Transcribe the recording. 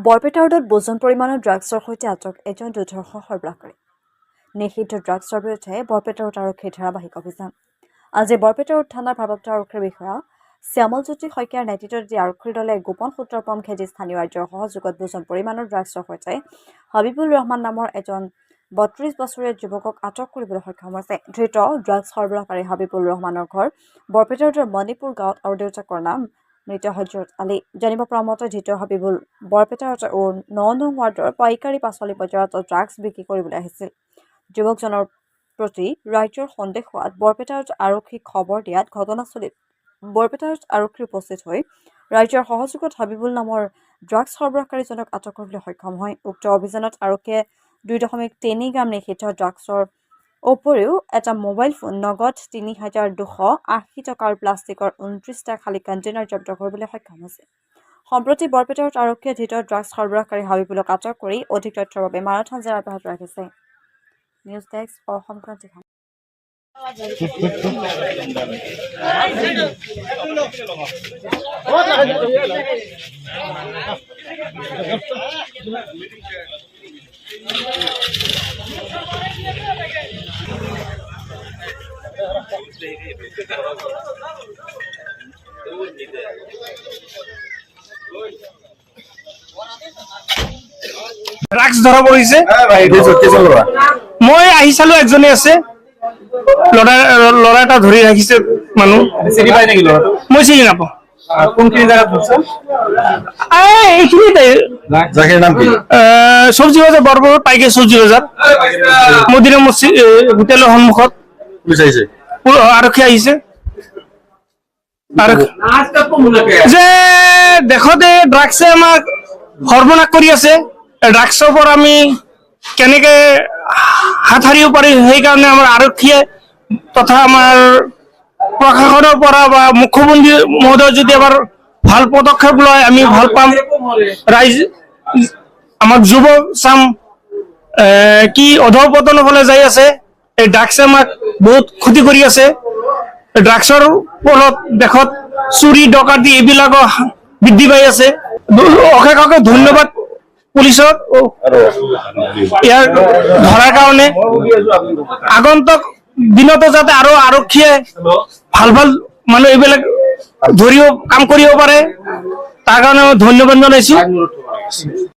বৰপেটা ৰোডত ওজন পৰিমাণৰ ড্ৰাগছৰ সৈতে আটক এজন দুৰ্ধৰ্ষ সৰবৰাহকাৰী। নিষিদ্ধ ড্ৰাগছৰ বিৰুদ্ধে বৰপেটা ৰোড আৰক্ষীৰ ধাৰাবাহিক অভিযান। আজি বৰপেটা ৰোড থানাৰ ভাৰপ্ৰাপ্ত আৰক্ষীৰ বিষয়া শ্যামলজ্যোতি শইকীয়াৰ নেতৃত্বত যি আৰক্ষীৰ দলে গোপন সূত্ৰৰ পম খেদি স্থানীয় ৰাজ্যৰ সহযোগত ওজন পৰিমাণৰ ড্ৰাগছৰ সৈতে হাবিবুল ৰহমান নামৰ এজন ৩২ বছৰীয়া যুৱকক আটক কৰিবলৈ সক্ষম হৈছে। ধৃত ড্ৰাগছ সৰবৰাহকাৰী হাবিবুল ৰহমানৰ ঘৰ বৰপেটা ৰোডৰ মণিপুৰ গাঁৱত আৰু দেউতাকৰ নাম মৃত হজৰত আলী। জানিব পৰা মতে ধৃত হাবিবুল বৰপেটা ৰোড ৯ নং ৱাৰ্ডৰ পাইকাৰী পাচলি বজাৰত ড্ৰাগছ বিক্ৰী কৰিবলৈ আহিছিল। যুৱকজনৰ প্ৰতি ৰাইজৰ সন্দেহ হোৱাত বৰপেটা ৰোড আৰক্ষীক খবৰ দিয়াত ঘটনাস্থলীত বৰপেটা ৰোড আৰক্ষী উপস্থিত হৈ ৰাইজৰ সহযোগত হাবিবুল নামৰ ড্ৰাগছ সৰবৰাহকাৰীজনক আটক কৰিবলৈ সক্ষম হয়। উক্ত অভিযানত আৰক্ষীয়ে ২.৩ গ্ৰাম নিষিদ্ধ ড্ৰাগছৰ উপৰিও এটা মোবাইল ফোন, নগদ ৩,২৮০ টকাৰ প্লাষ্টিকৰ ২৯টা খালী কণ্টেইনাৰ জব্দ কৰিবলৈ সক্ষম হৈছে। সম্প্ৰতি বৰপেটা ৰোড আৰক্ষীয়ে ধৃত ড্ৰাগছ সৰবৰাহকাৰী হাবিবুলক আটক কৰি অধিক তথ্যৰ বাবে মাৰাথান জেৰা অব্যাহত ৰাখিছে। News desk Assam Kranti. Drugs ধৰা পৰিছে। মই আহি চালো একজনে আছে, ল'ৰা এটা ধৰি ৰাখিছে মানুহ। চিনি পাই নেকি ল'ৰাটো? মই চিনি নাপাওঁ। কোনখিনি জাগাত ধৰছে? এইখিনিতে। জাগাৰ নাম কি? চব্জি বজাৰ, বৰপেটা পাইকে চব্জি বজাৰ, মদিনা মছজিদ হোটেলৰ সন্মুখত। আৰক্ষী আহিছে যে দেশতে ড্ৰাগছে আমাক সৰ্বনাশ কৰি আছে। ড্ৰাগছৰ পৰা আমি কেনেকে হাত সাৰিব পাৰি, সেইকাৰণে আমাৰ আৰক্ষীয়ে তথা আমাৰ প্ৰশাসনৰ পৰা বা মুখ্যমন্ত্ৰী মহোদয় যদি এবাৰ ভাল পদক্ষেপ লয় আমি ভাল পাম। ৰাইজ আমাক যুৱ চাম কি অধঃপতনৰ ফালে যাই আছে। এই ড্ৰাগছে আমাক বহুত ক্ষতি কৰি আছে। ড্ৰাগছৰ ফলত দেশত চুৰি ডকাতি এইবিলাকো বৃদ্ধি পাই আছে। অশেষ অশেষ ধন্যবাদ পুলিচক ইয়াৰ ধৰাৰ কাৰণে। আগন্তুক দিনতো যাতে আৰু আৰক্ষীয়ে ভাল ভাল মানুহ এইবিলাক ধৰিব কাম কৰিব পাৰে, তাৰ কাৰণে মই ধন্যবাদ জনাইছো।